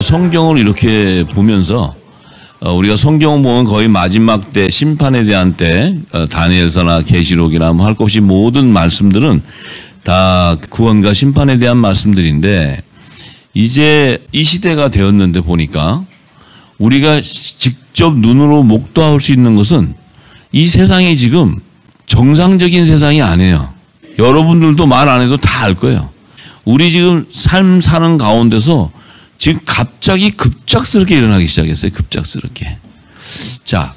성경을 이렇게 보면서 우리가 성경을 보면 거의 마지막 때 심판에 대한 때 다니엘서나 계시록이나 뭐 할 것 없이 모든 말씀들은 다 구원과 심판에 대한 말씀들인데 이제 이 시대가 되었는데 보니까 우리가 직접 눈으로 목도할 수 있는 것은 이 세상이 지금 정상적인 세상이 아니에요. 여러분들도 말 안 해도 다 알 거예요. 우리 지금 삶 사는 가운데서 지금 갑자기 급작스럽게 일어나기 시작했어요. 급작스럽게. 자,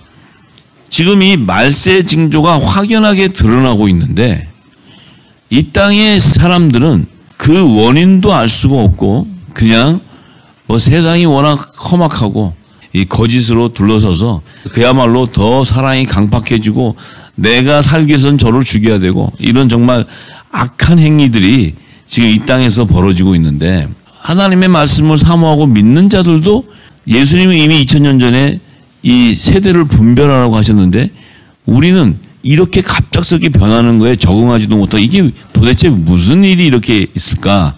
지금 이 말세 징조가 확연하게 드러나고 있는데 이 땅의 사람들은 그 원인도 알 수가 없고 그냥 뭐 세상이 워낙 험악하고 이 거짓으로 둘러서서 그야말로 더 사랑이 강팍해지고 내가 살기 위해서는 저를 죽여야 되고 이런 정말 악한 행위들이 지금 이 땅에서 벌어지고 있는데 하나님의 말씀을 사모하고 믿는 자들도 예수님이 이미 2000년 전에 이 세대를 분별하라고 하셨는데 우리는 이렇게 갑작스럽게 변하는 거에 적응하지도 못하고 이게 도대체 무슨 일이 이렇게 있을까?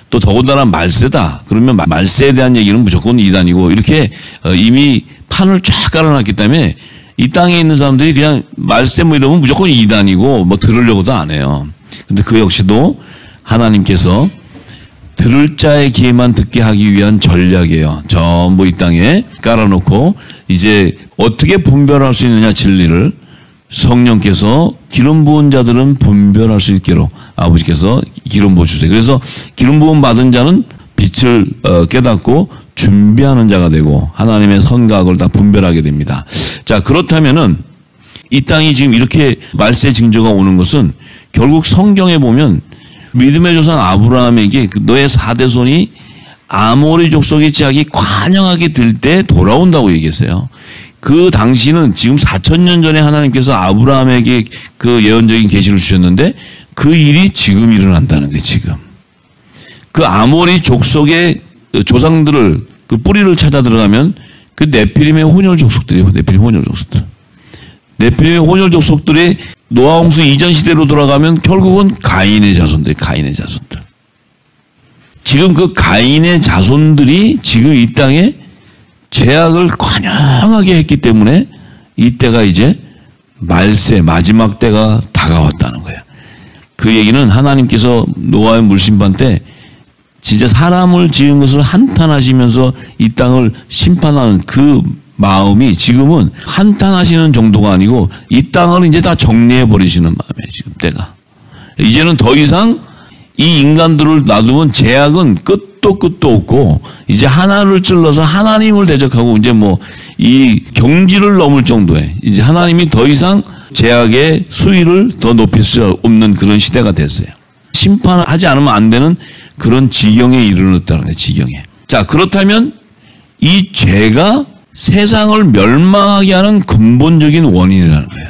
또 더군다나 말세다. 그러면 말세에 대한 얘기는 무조건 이단이고 이렇게 이미 판을 쫙 깔아놨기 때문에 이 땅에 있는 사람들이 그냥 말세 뭐 이러면 무조건 이단이고 뭐 들으려고도 안 해요. 근데 그 역시도 하나님께서 들을 자의 귀에만 듣게 하기 위한 전략이에요. 전부 이 땅에 깔아놓고 이제 어떻게 분별할 수 있느냐 진리를 성령께서 기름 부은 자들은 분별할 수 있기로 아버지께서 기름 부어주세요. 그래서 기름 부음 받은 자는 빛을 깨닫고 준비하는 자가 되고 하나님의 선과 악을 다 분별하게 됩니다. 자, 그렇다면은 이 땅이 지금 이렇게 말세 징조가 오는 것은 결국 성경에 보면 믿음의 조상 아브라함에게 너의 4대손이 아모리 족속의 제약이 관영하게 될 때 돌아온다고 얘기했어요. 그 당시는 지금 4000년 전에 하나님께서 아브라함에게 그 예언적인 계시를 주셨는데 그 일이 지금 일어난다는 거예요. 지금 그 아모리 족속의 조상들을 그 뿌리를 찾아 들어가면 그 네피림의 혼혈 족속들이에요. 네피림 혼혈 족속들. 네피림의 혼혈 족속들이 노아 홍수 이전 시대로 돌아가면 결국은 가인의 자손들, 가인의 자손들. 지금 그 가인의 자손들이 지금 이 땅에 죄악을 관영하게 했기 때문에 이때가 이제 말세 마지막 때가 다가왔다는 거예요. 그 얘기는 하나님께서 노아의 물심판 때 진짜 사람을 지은 것을 한탄하시면서 이 땅을 심판하는 그 마음이 지금은 한탄하시는 정도가 아니고 이 땅을 이제 다 정리해 버리시는 마음이에요. 지금 때가. 이제는 더 이상 이 인간들을 놔두면 죄악은 끝도 없고 이제 하나를 찔러서 하나님을 대적하고 이제 뭐 이 경지를 넘을 정도에 이제 하나님이 더 이상 죄악의 수위를 더 높일 수 없는 그런 시대가 됐어요. 심판하지 않으면 안 되는 그런 지경에 이르렀다는 거예요. 지경에. 자, 그렇다면 이 죄가 세상을 멸망하게 하는 근본적인 원인이라는 거예요.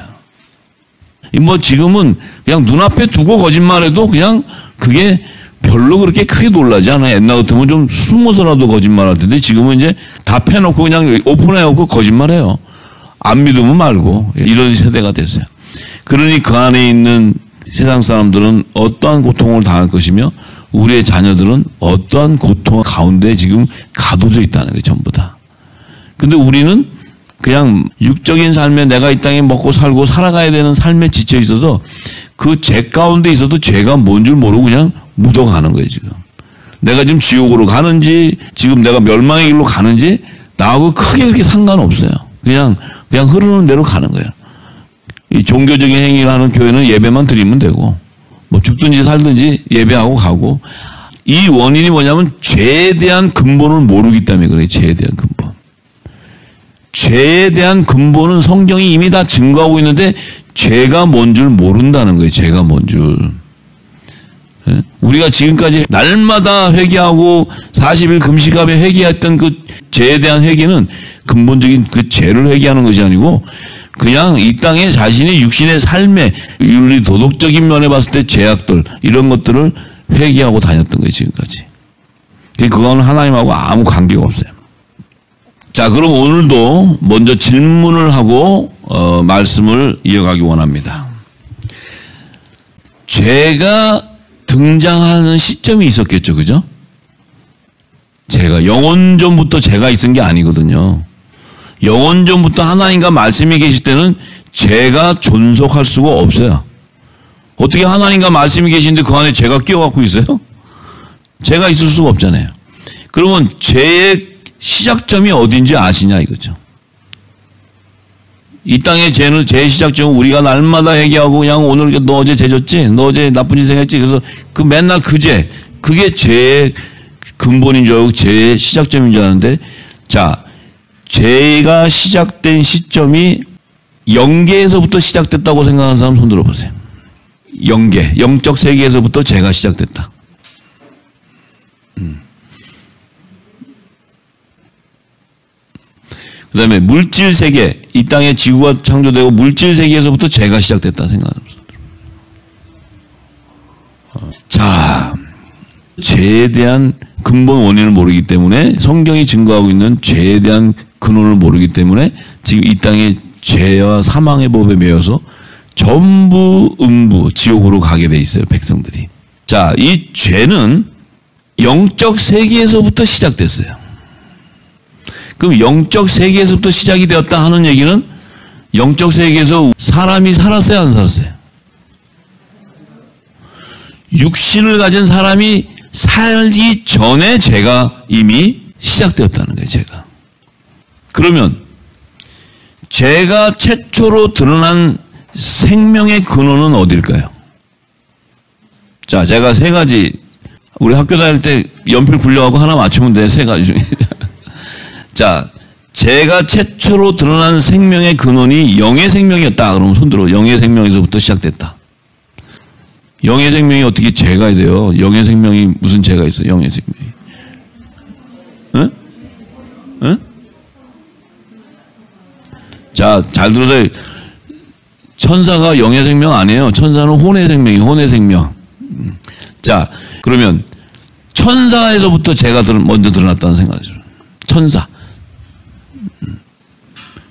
뭐 지금은 그냥 눈앞에 두고 거짓말해도 그냥 그게 별로 그렇게 크게 놀라지 않아요. 옛날 같으면 좀 숨어서라도 거짓말할 텐데 지금은 이제 다 패놓고 그냥 오픈해놓고 거짓말해요. 안 믿으면 말고 이런 세대가 됐어요. 그러니 그 안에 있는 세상 사람들은 어떠한 고통을 당할 것이며 우리의 자녀들은 어떠한 고통 가운데 지금 가둬져 있다는 거예요. 전부 다. 근데 우리는 그냥 육적인 삶에 내가 이 땅에 먹고 살고 살아가야 되는 삶에 지쳐 있어서 그 죄 가운데 있어도 죄가 뭔 줄 모르고 그냥 묻어가는 거예요. 지금 내가 지금 지옥으로 가는지 지금 내가 멸망의 길로 가는지 나하고 크게 그렇게 상관없어요. 그냥 흐르는 대로 가는 거예요. 이 종교적인 행위를 하는 교회는 예배만 드리면 되고 뭐 죽든지 살든지 예배하고 가고 이 원인이 뭐냐면 죄에 대한 근본을 모르기 때문에 그래요. 죄에 대한 근본. 죄에 대한 근본은 성경이 이미 다 증거하고 있는데 죄가 뭔 줄 모른다는 거예요. 죄가 뭔 줄. 우리가 지금까지 날마다 회개하고 40일 금식하며 회개했던 그 죄에 대한 회개는 근본적인 그 죄를 회개하는 것이 아니고 그냥 이 땅에 자신의 육신의 삶의 윤리 도덕적인 면에 봤을 때 죄악들 이런 것들을 회개하고 다녔던 거예요. 지금까지. 그거는 하나님하고 아무 관계가 없어요. 자, 그럼 오늘도 먼저 질문을 하고 말씀을 이어가기 원합니다. 죄가 등장하는 시점이 있었겠죠, 그죠? 제가 영원전부터 제가 있은 게 아니거든요. 영원전부터 하나님과 말씀이 계실 때는 제가 존속할 수가 없어요. 어떻게 하나님과 말씀이 계신데 그 안에 제가 끼어갖고 있어요? 제가 있을 수가 없잖아요. 그러면 죄의 시작점이 어딘지 아시냐 이거죠. 이 땅의 죄는, 죄의 시작점은 우리가 날마다 회개하고 그냥 오늘 너 어제 죄 졌지? 너 어제 나쁜 짓 했지? 그래서 그 맨날 그 죄, 그게 죄의 근본인 줄 알고 죄의 시작점인 줄 아는데, 자, 죄가 시작된 시점이 영계에서부터 시작됐다고 생각하는 사람 손 들어보세요. 영계, 영적 세계에서부터 죄가 시작됐다. 그 다음에 물질 세계, 이 땅에 지구가 창조되고 물질 세계에서부터 죄가 시작됐다 생각하는 사람. 자, 죄에 대한 근본 원인을 모르기 때문에, 성경이 증거하고 있는 죄에 대한 근원을 모르기 때문에 지금 이 땅에 죄와 사망의 법에 매여서 전부 음부, 지옥으로 가게 돼 있어요, 백성들이. 자, 이 죄는 영적 세계에서부터 시작됐어요. 그럼 영적 세계에서부터 시작이 되었다 하는 얘기는 영적 세계에서 사람이 살았어요, 안 살았어요? 육신을 가진 사람이 살기 전에 죄가 이미 시작되었다는 거예요, 죄가. 그러면 죄가 최초로 드러난 생명의 근원은 어딜까요? 자, 제가 세 가지, 우리 학교 다닐 때 연필 굴려가고 하나 맞추면 돼, 세 가지 중에. 자, 죄가 최초로 드러난 생명의 근원이 영의 생명이었다. 그러면 손들어. 영의 생명에서부터 시작됐다. 영의 생명이 어떻게 죄가 돼요? 영의 생명이 무슨 죄가 있어? 영의 생명이. 응? 응? 자, 잘 들으세요. 천사가 영의 생명 아니에요. 천사는 혼의 생명이에요. 혼의 생명. 자, 그러면 천사에서부터 죄가 먼저 드러났다는 생각이죠. 천사.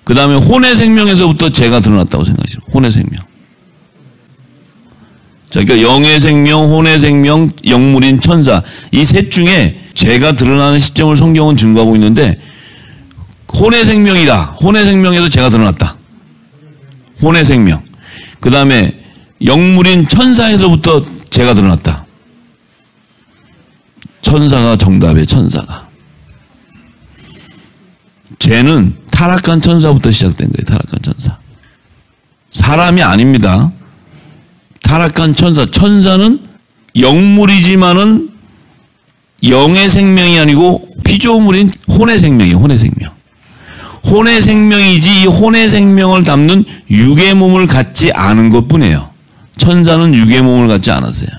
그 다음에 혼의 생명에서부터 죄가 드러났다고 생각하시죠. 혼의 생명. 자, 그러니까 영의 생명, 혼의 생명, 영물인 천사. 이 셋 중에 죄가 드러나는 시점을 성경은 증거하고 있는데, 혼의 생명이다. 혼의 생명에서 죄가 드러났다. 혼의 생명. 그 다음에 영물인 천사에서부터 죄가 드러났다. 천사가 정답이에요, 천사가. 죄는 타락한 천사부터 시작된 거예요. 타락한 천사. 사람이 아닙니다. 타락한 천사. 천사는 영물이지만은 영의 생명이 아니고 피조물인 혼의 생명이에요. 혼의 생명. 혼의 생명이지 이 혼의 생명을 담는 육의 몸을 갖지 않은 것뿐이에요. 천사는 육의 몸을 갖지 않았어요.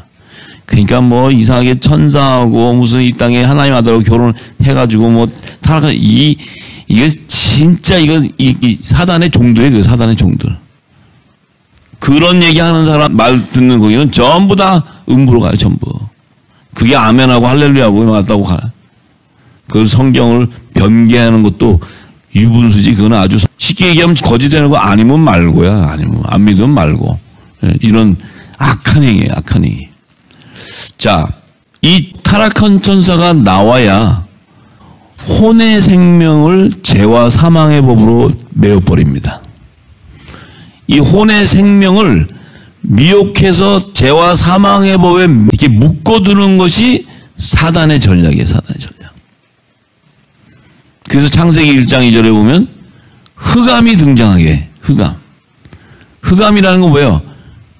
그러니까 뭐 이상하게 천사하고 무슨 이 땅에 하나님 아들하고 결혼해가지고 뭐 타락한 이게 진짜 이 사단의 종들이에요. 그 사단의 종들. 그런 얘기하는 사람 말 듣는 거기는 전부 다 음부로 가요. 전부. 그게 아멘하고 할렐루야하고 맞다고 가. 그걸 성경을 변개하는 것도 유분수지. 그건 아주 쉽게 얘기하면 거짓되는 거 아니면 말고야. 아니면 안 믿으면 말고. 이런 악한 행위예요. 악한 행위. 자, 이 타락한 천사가 나와야 혼의 생명을 죄와 사망의 법으로 메어버립니다. 이 혼의 생명을 미혹해서 죄와 사망의 법에 이렇게 묶어두는 것이 사단의 전략이에요. 사단의 전략. 그래서 창세기 1장 2절에 보면 흑암이 등장하게 해. 흑암. 흑암이라는 건 뭐예요?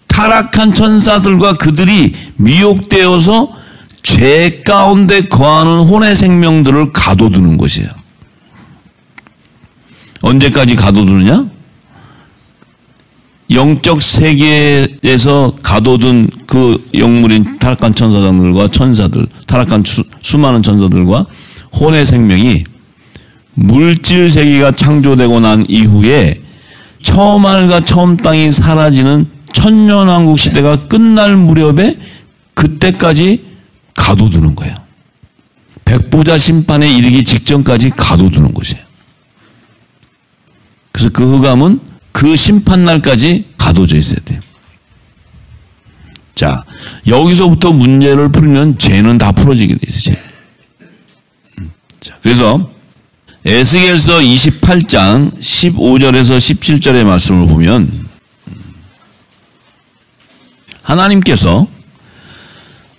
타락한 천사들과 그들이 미혹되어서 죄 가운데 거하는 혼의 생명들을 가둬두는 것이에요. 언제까지 가둬두느냐? 영적 세계에서 가둬둔 그 영물인 타락한 천사들과 천사들, 타락한 수많은 천사들과 혼의 생명이 물질 세계가 창조되고 난 이후에 처음 하늘과 처음 땅이 사라지는 천년왕국 시대가 끝날 무렵에 그때까지 가둬두는 거예요. 백보자 심판에 이르기 직전까지 가둬두는 것이에요. 그래서 그 흑암은 그 심판날까지 가둬져 있어야 돼요. 자, 여기서부터 문제를 풀면 죄는 다 풀어지게 돼 있어요. 죄. 자, 그래서 에스겔서 28장 15절에서 17절의 말씀을 보면 하나님께서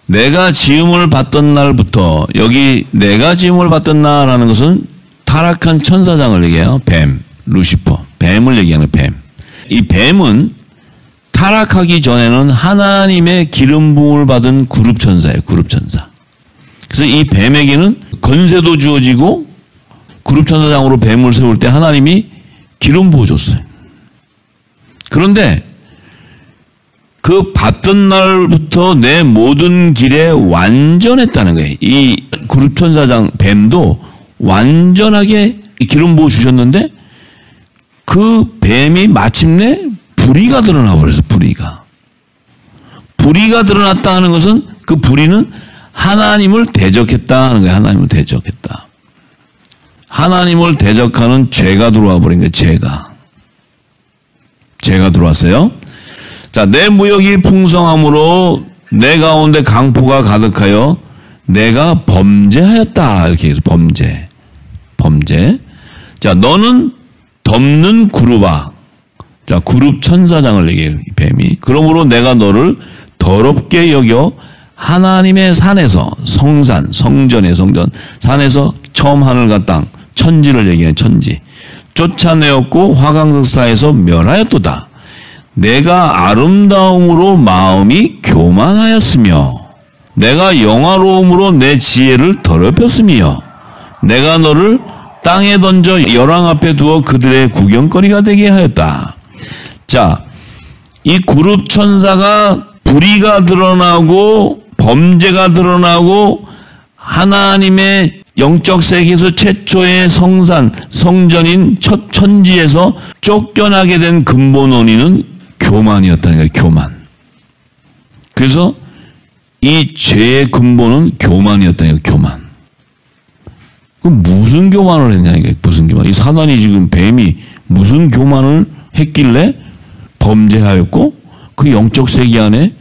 내가 지음을 받던 날부터, 여기 내가 지음을 받던 날이라는 것은 타락한 천사장을 얘기해요. 뱀, 루시퍼, 뱀을 얘기하는 뱀. 이 뱀은 타락하기 전에는 하나님의 기름 부음을 받은 그룹 천사예요. 그룹 천사. 그래서 이 뱀에게는 권세도 주어지고 그룹 천사장으로 뱀을 세울 때 하나님이 기름 부어 줬어요. 그런데 그 받던 날부터 내 모든 길에 완전했다는 거예요. 이 그룹 천사장 뱀도 완전하게 기름 부어 주셨는데 그 뱀이 마침내 불의가 드러나 버려서 불의가 드러났다 하는 것은 그 불의는 하나님을 대적했다 하는 거예요. 하나님을 대적했다. 하나님을 대적하는 죄가 들어와 버린 거예요. 죄가 들어왔어요. 자, 내 무역이 풍성함으로 내 가운데 강포가 가득하여 내가 범죄하였다. 이렇게 해서 범죄. 자, 너는 덮는 그룹아. 자, 그룹 천사장을 얘기해요. 이 뱀이. 그러므로 내가 너를 더럽게 여겨 하나님의 산에서, 성산, 성전의 성전, 산에서 처음 하늘과 땅, 천지를 얘기해. 천지 쫓아내었고 화강석사에서 멸하였도다. 내가 아름다움으로 마음이 교만하였으며 내가 영화로움으로 내 지혜를 더럽혔으며 내가 너를 땅에 던져 열왕 앞에 두어 그들의 구경거리가 되게 하였다. 자, 이 그룹 천사가 불의가 드러나고 범죄가 드러나고 하나님의 영적 세계에서 최초의 성산, 성전인 첫 천지에서 쫓겨나게 된 근본 원인은 교만이었다는 거예요. 교만. 그래서 이 죄의 근본은 교만이었다는 거예요. 교만. 그럼 무슨 교만을 했냐 이게. 무슨 교만. 이 사단이 지금 뱀이 무슨 교만을 했길래 범죄하였고 그 영적 세계 안에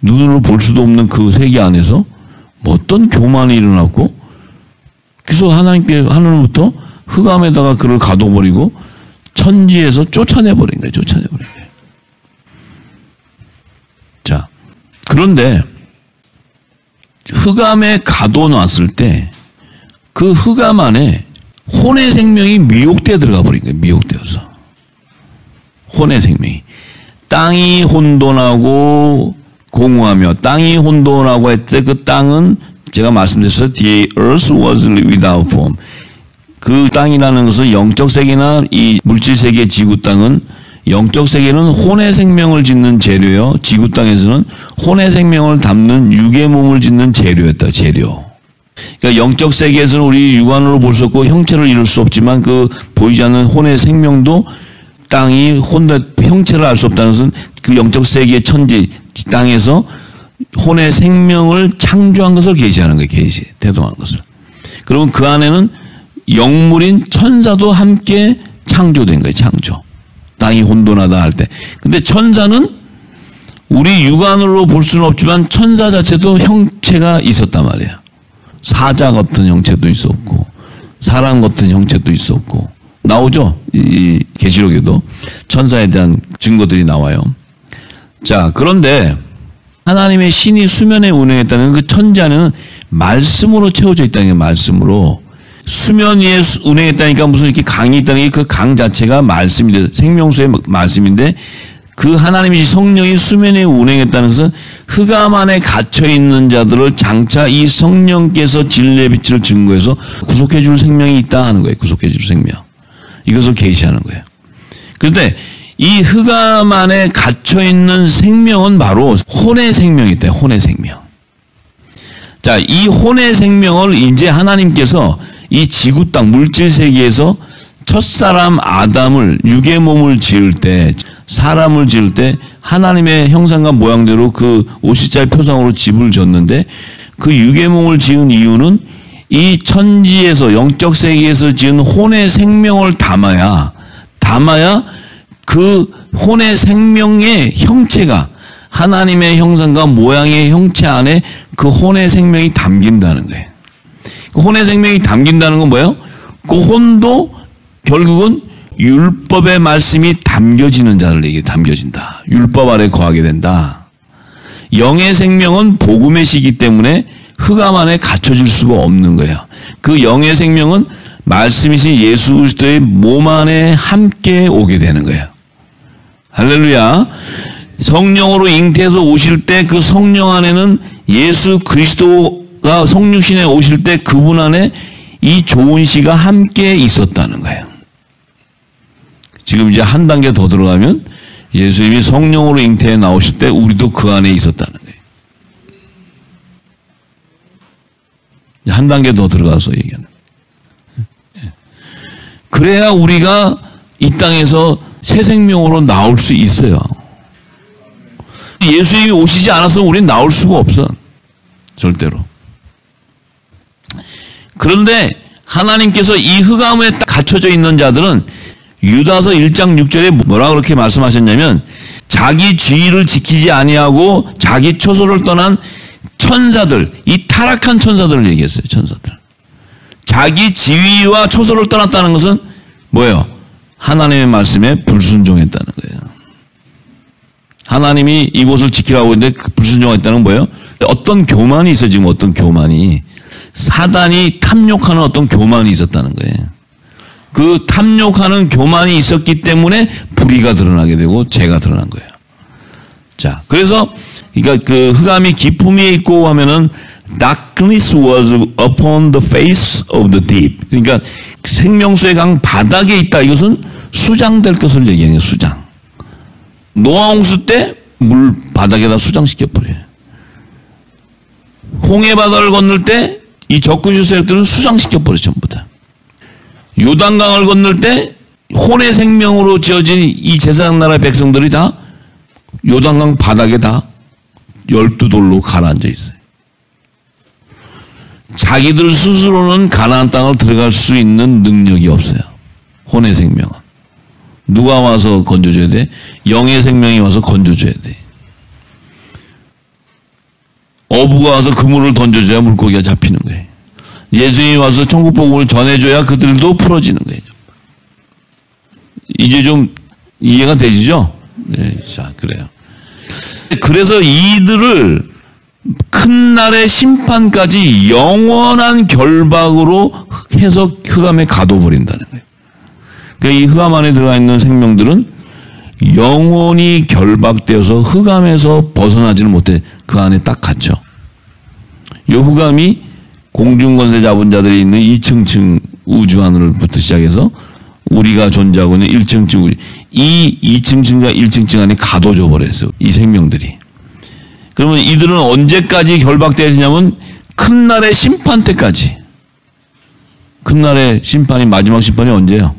눈으로 볼 수도 없는 그 세계 안에서 어떤 교만이 일어났고 그래서 하나님부터 흑암에다가 그를 가둬버리고 천지에서 쫓아내버린 거예요. 자, 그런데 흑암에 가둬놨을 때 그 흑암 안에 혼의 생명이 미혹되어 들어가 버린 거예요. 미혹되어서. 혼의 생명이. 땅이 혼돈하고 공허하며 땅이 혼돈하고 했을 때 그 땅은 제가 말씀드렸어요. The earth was without form. 그 땅이라는 것은 영적 세계나 이 물질 세계 지구 땅은 영적 세계는 혼의 생명을 짓는 재료요. 지구 땅에서는 혼의 생명을 담는 육의 몸을 짓는 재료였다. 재료. 그러니까 영적 세계에서는 우리 육안으로 볼 수 없고 형체를 이룰 수 없지만 그 보이지 않는 혼의 생명도 땅이 형체를 알 수 없다는 것은 그 영적 세계의 천지 땅에서 혼의 생명을 창조한 것을 계시하는 거예요. 대동한 것을. 그러면 그 안에는 영물인 천사도 함께 창조된 거예요. 창조. 땅이 혼돈하다 할 때. 근데 천사는 우리 육안으로 볼 수는 없지만 천사 자체도 형체가 있었단 말이에요. 사자 같은 형체도 있었고 사람 같은 형체도 있었고 나오죠. 이 계시록에도 천사에 대한 증거들이 나와요. 자, 그런데 하나님의 신이 수면에 운행했다는 그 천지 안에는 말씀으로 채워져 있다는 게 말씀으로 수면 위에 운행했다니까 무슨 이렇게 강이 있다는 게 그 강 자체가 말씀인데 생명수의 말씀인데 그 하나님의 성령이 수면에 운행했다는 것은 흑암 안에 갇혀 있는 자들을 장차 이 성령께서 진리의 빛을 증거해서 구속해 줄 생명이 있다 하는 거예요. 구속해 줄 생명. 이것을 계시하는 거예요. 그런데 이 흑암 안에 갇혀 있는 생명은 바로 혼의 생명이 있다. 혼의 생명. 자, 이 혼의 생명을 이제 하나님께서 이 지구 땅 물질 세계에서 첫사람 아담을 육의 몸을 지을 때 사람을 지을 때 하나님의 형상과 모양대로 그 50자의 표상으로 집을 졌는데 그 육의 몸을 지은 이유는 이 천지에서 영적 세계에서 지은 혼의 생명을 담아야 그 혼의 생명의 형체가 하나님의 형상과 모양의 형체 안에 그 혼의 생명이 담긴다는 거예요. 그 혼의 생명이 담긴다는 건 뭐예요? 그 혼도 결국은 율법의 말씀이 담겨지는 자들에게 담겨진다. 율법 아래 거하게 된다. 영의 생명은 복음의 시기 때문에 흑암 안에 갇혀질 수가 없는 거예요. 그 영의 생명은 말씀이신 예수 그리스도의 몸 안에 함께 오게 되는 거예요. 할렐루야. 성령으로 잉태해서 오실 때 그 성령 안에는 예수 그리스도가 성육신에 오실 때 그분 안에 이 좋은 시가 함께 있었다는 거예요. 지금 이제 한 단계 더 들어가면 예수님이 성령으로 잉태해 나오실 때 우리도 그 안에 있었다는 거예요. 한 단계 더 들어가서 얘기하는 거예요. 그래야 우리가 이 땅에서 새 생명으로 나올 수 있어요. 예수님이 오시지 않았으면 우리는 나올 수가 없어. 절대로. 그런데 하나님께서 이 흑암에 딱 갇혀져 있는 자들은 유다서 1장 6절에 뭐라 그렇게 말씀하셨냐면 자기 지위를 지키지 아니하고 자기 처소를 떠난 천사들, 이 타락한 천사들을 얘기했어요. 천사들. 자기 지위와 처소를 떠났다는 것은 뭐예요? 하나님의 말씀에 불순종했다는 거예요. 하나님이 이곳을 지키라고 했는데 불순종했다는 건 뭐예요? 어떤 교만이 있어요. 지금 어떤 교만이. 사단이 탐욕하는 어떤 교만이 있었다는 거예요. 그 탐욕하는 교만이 있었기 때문에 불의가 드러나게 되고 죄가 드러난 거예요. 자, 그래서 그러니까 그 흑암이 깊음에 있고 하면은 darkness was upon the face of the deep. 그러니까 생명수의 강 바닥에 있다. 이것은 수장될 것을 얘기해요. 수장. 노아 홍수 때 물 바닥에다 수장시켜 버려요. 홍해 바다를 건널 때 이 적그리스도 세력들은 수장시켜 버려 전부 다. 요단강을 건널 때 혼의 생명으로 지어진 이 제사장 나라의 백성들이 다 요단강 바닥에 다 12돌로 가라앉아 있어요. 자기들 스스로는 가나안 땅을 들어갈 수 있는 능력이 없어요. 혼의 생명은. 누가 와서 건져줘야 돼? 영의 생명이 와서 건져줘야 돼. 어부가 와서 그물을 던져줘야 물고기가 잡히는 거예요. 예수님이 와서 천국 복음을 전해줘야 그들도 풀어지는 거예요. 이제 좀 이해가 되시죠? 네, 자, 그래요. 그래서 이들을 큰 날의 심판까지 영원한 결박으로 해서 흑암에 가둬버린다는 거예요. 그러니까 이 흑암 안에 들어가 있는 생명들은 영원히 결박되어서 흑암에서 벗어나지를 못해. 그 안에 딱 갇혀. 이 흑암이 공중권세 잡은 자들이 있는 2층층 우주 하늘부터 시작해서 우리가 존재하고 있는 1층층 우주, 이 2층층과 1층층 안에 가둬져 버렸어요. 이 생명들이. 그러면 이들은 언제까지 결박되느냐면 큰 날의 심판 때까지. 큰 날의 심판이, 마지막 심판이 언제예요?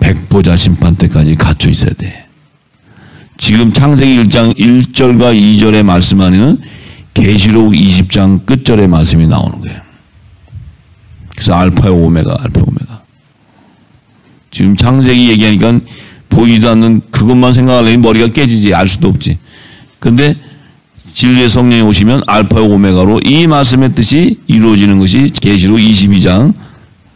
백보자 심판 때까지 갇혀 있어야 돼. 지금 창세기 1장 1절과 2절의 말씀 안에는 계시록 20장 끝절의 말씀이 나오는 거예요. 그래서 알파와 오메가, 알파 오메가. 지금 창세기 얘기하니까 보이지도 않는 그것만 생각하려면 머리가 깨지지, 알 수도 없지. 근데 진리의 성령이 오시면 알파와 오메가로 이 말씀의 뜻이 이루어지는 것이 계시록 22장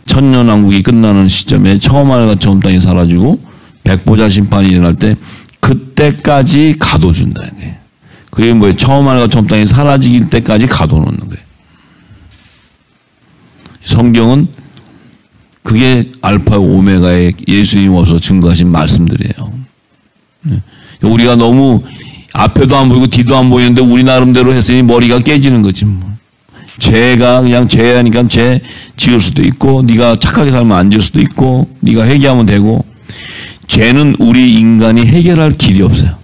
천년왕국이 끝나는 시점에 처음 하늘과 처음 땅이 사라지고 백보자 심판이 일어날 때 그때까지 가둬준다는 거예요. 그게 뭐예요? 처음 하늘과 처음 땅이 사라질 때까지 가둬놓는 거예요. 성경은 그게 알파 오메가의 예수님이 와서 증거하신 말씀들이에요. 우리가 너무 앞에도 안 보이고 뒤도 안 보이는데 우리 나름대로 했으니 머리가 깨지는 거지 뭐. 죄가 그냥 죄하니까 죄 지을 수도 있고, 네가 착하게 살면 안 지을 수도 있고, 네가 회개하면 되고. 죄는 우리 인간이 해결할 길이 없어요.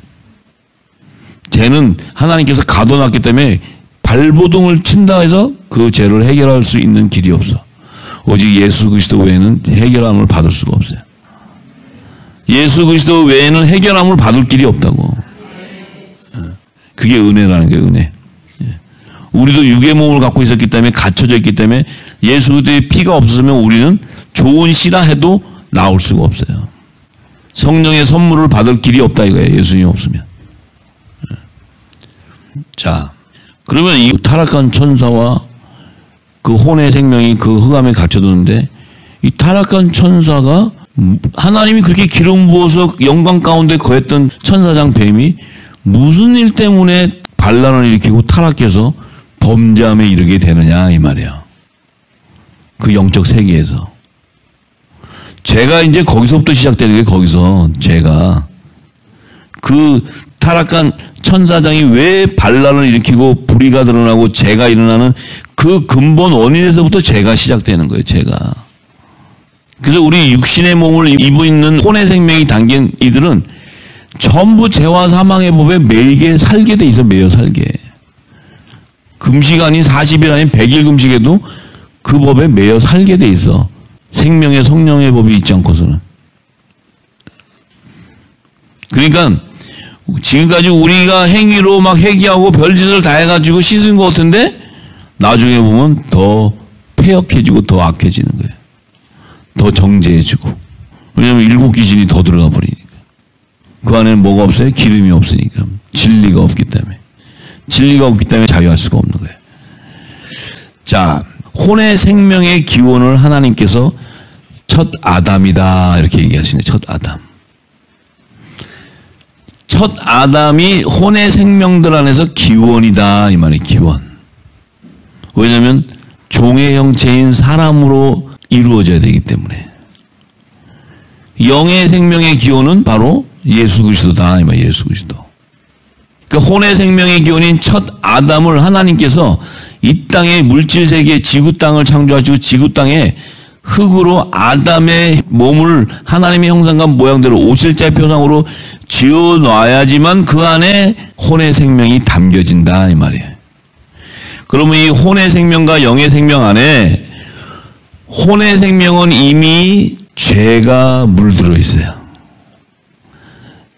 죄는 하나님께서 가둬놨기 때문에 발버둥을 친다 해서 그 죄를 해결할 수 있는 길이 없어. 오직 예수 그리스도 외에는 해결함을 받을 수가 없어요. 예수 그리스도 외에는 해결함을 받을 길이 없다고. 그게 은혜라는 게 은혜. 우리도 육의 몸을 갖고 있었기 때문에, 갇혀져 있기 때문에 예수 그리스도의 피가 없었으면 우리는 좋은 씨라 해도 나올 수가 없어요. 성령의 선물을 받을 길이 없다 이거예요. 예수님이 없으면. 자, 그러면 이 타락한 천사와 그 혼의 생명이 그 흑암에 갇혀두는데 이 타락한 천사가 하나님이 그렇게 기름 부어서 영광 가운데 거했던 천사장 뱀이 무슨 일 때문에 반란을 일으키고 타락해서 범죄함에 이르게 되느냐 이 말이야. 그 영적 세계에서. 죄가 이제 거기서부터 시작되는 게 거기서 죄가. 그 타락한 천사장이 왜 반란을 일으키고 불의가 드러나고 죄가 일어나는 그 근본 원인에서부터 죄가 시작되는 거예요. 죄가. 그래서 우리 육신의 몸을 입고 있는 혼의 생명이 담긴 이들은 전부 죄와 사망의 법에 매이게 살게 돼 있어. 매여 살게. 금식 아닌 40일 아닌 100일 금식에도 그 법에 매여 살게 돼 있어. 생명의 성령의 법이 있지 않고서는. 그러니까 지금까지 우리가 행위로 막 회개하고 별짓을 다 해가지고 씻은 것 같은데 나중에 보면 더 폐역해지고 더 악해지는 거예요. 더 정죄해지고. 왜냐하면 일곱 귀신이 더 들어가 버리니까. 그 안에는 뭐가 없어요? 기름이 없으니까. 진리가 없기 때문에. 진리가 없기 때문에 자유할 수가 없는 거예요. 자, 혼의 생명의 기원을 하나님께서 첫 아담이다 이렇게 얘기하시는 거예요. 첫 아담. 첫 아담이 혼의 생명들 안에서 기원이다 이 말이에요. 기원. 왜냐하면 종의 형체인 사람으로 이루어져야 되기 때문에. 영의 생명의 기원은 바로 예수 그리스도다 이 말이에요. 예수 그리스도. 그러니까 혼의 생명의 기원인 첫 아담을 하나님께서 이 땅의 물질 세계 지구 땅을 창조하시고 지구 땅에 흙으로 아담의 몸을 하나님의 형상과 모양대로 오실자의 표상으로 지어 놔야지만 그 안에 혼의 생명이 담겨진다 이 말이에요. 그러면 이 혼의 생명과 영의 생명 안에 혼의 생명은 이미 죄가 물들어 있어요.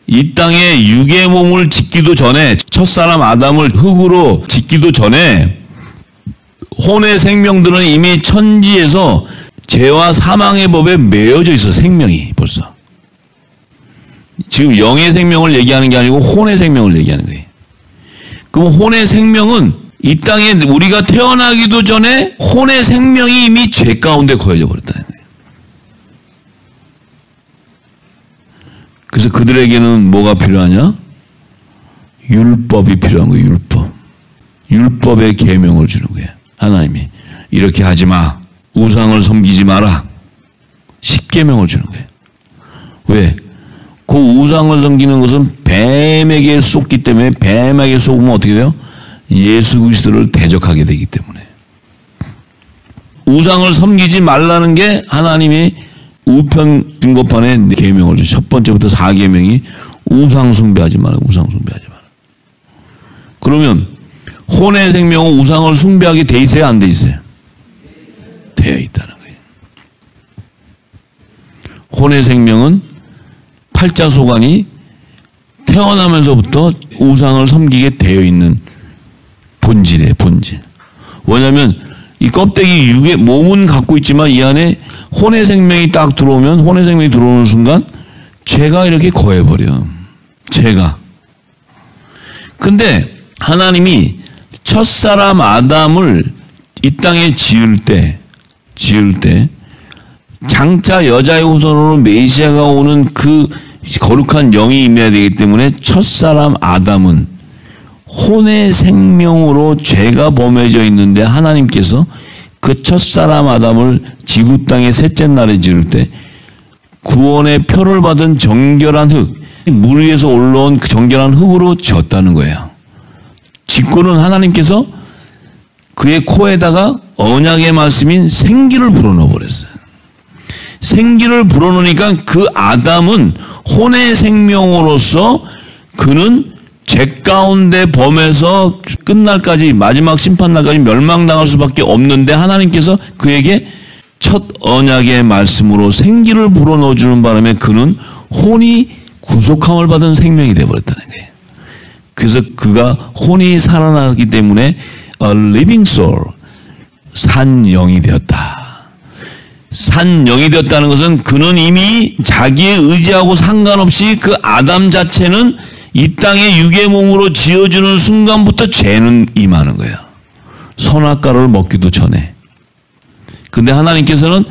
이 땅에 육의 몸을 짓기도 전에 첫사람 아담을 흙으로 짓기도 전에 혼의 생명들은 이미 천지에서 죄와 사망의 법에 매여져 있어. 생명이 벌써. 지금 영의 생명을 얘기하는 게 아니고 혼의 생명을 얘기하는 거예요. 그럼 혼의 생명은 이 땅에 우리가 태어나기도 전에 혼의 생명이 이미 죄 가운데 거해져 버렸다는 거예요. 그래서 그들에게는 뭐가 필요하냐? 율법이 필요한 거예요. 율법. 율법의 계명을 주는 거예요. 하나님이 이렇게 하지 마. 우상을 섬기지 마라. 10계명을 주는 거예요. 왜? 그 우상을 섬기는 것은 뱀에게 쏟기 때문에 뱀에게 쏟으면 어떻게 돼요? 예수 그리스도를 대적하게 되기 때문에. 우상을 섬기지 말라는 게 하나님이 우편 증거판에 계명을 주죠. 첫 번째부터 4계명이 우상 숭배하지 마라. 우상 숭배하지 마라. 그러면 혼의 생명은 우상을 숭배하게 돼 있어요? 안 돼 있어요? 되어 있다는 거예요. 혼의 생명은 팔자소관이 태어나면서부터 우상을 섬기게 되어 있는 본질이에요. 본질. 왜냐하면 이 껍데기 육의 몸은 갖고 있지만 이 안에 혼의 생명이 딱 들어오면 혼의 생명이 들어오는 순간 죄가 이렇게 거해버려. 죄가. 근데 하나님이 첫사람 아담을 이 땅에 지을 때 장차 여자의 후손으로 메시아가 오는 그 거룩한 영이 임해야 되기 때문에 첫사람 아담은 혼의 생명으로 죄가 범해져 있는데 하나님께서 그 첫사람 아담을 지구 땅의 셋째 날에 지을 때 구원의 표를 받은 정결한 흙, 물 위에서 올라온 그 정결한 흙으로 지었다는 거예요. 짓고는 하나님께서 그의 코에다가 언약의 말씀인 생기를 불어넣어 버렸어요. 생기를 불어넣으니까 그 아담은 혼의 생명으로서 그는 죄 가운데 범해서 끝날까지 마지막 심판날까지 멸망당할 수밖에 없는데 하나님께서 그에게 첫 언약의 말씀으로 생기를 불어넣어주는 바람에 그는 혼이 구속함을 받은 생명이 되어버렸다는 거예요. 그래서 그가 혼이 살아나기 때문에 a living soul, 산 영이 되었다. 산 영이 되었다는 것은 그는 이미 자기의 의지하고 상관없이 그 아담 자체는 이 땅에 육의 몸으로 지어주는 순간부터 죄는 임하는 거예요. 선악과를 먹기도 전에. 근데 하나님께서는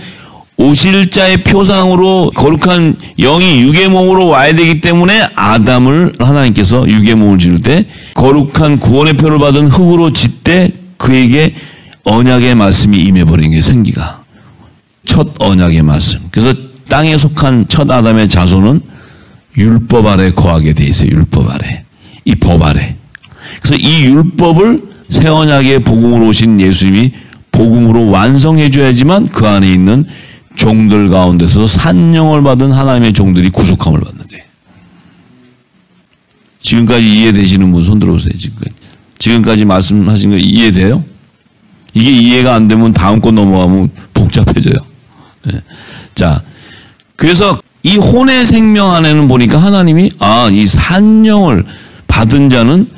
오실 자의 표상으로 거룩한 영이 육의 몸으로 와야 되기 때문에 아담을 하나님께서 육의 몸을 지을 때 거룩한 구원의 표를 받은 흙으로 짓되 그에게 언약의 말씀이 임해버린 게 생기가. 첫 언약의 말씀. 그래서 땅에 속한 첫 아담의 자손은 율법 아래 거하게 돼 있어요. 율법 아래. 이 법 아래. 그래서 이 율법을 새 언약의 복음으로 오신 예수님이 복음으로 완성해 줘야지만 그 안에 있는 종들 가운데서 산령을 받은 하나님의 종들이 구속함을 받는 거예요. 지금까지 이해되시는 분 손 들어보세요. 지금까지 말씀하신 거 이해돼요? 이게 이해가 안 되면 다음 거 넘어가면 복잡해져요. 네. 자, 그래서 이 혼의 생명 안에는 보니까 하나님이 이 산령을 받은 자는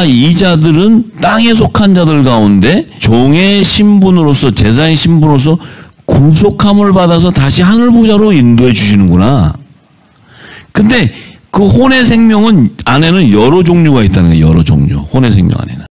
이 자들은 땅에 속한 자들 가운데 종의 신분으로서 제사의 신분으로서 구속함을 받아서 다시 하늘 보좌로 인도해 주시는구나. 근데 그 혼의 생명은 안에는 여러 종류가 있다는 거예요. 여러 종류. 혼의 생명 안에.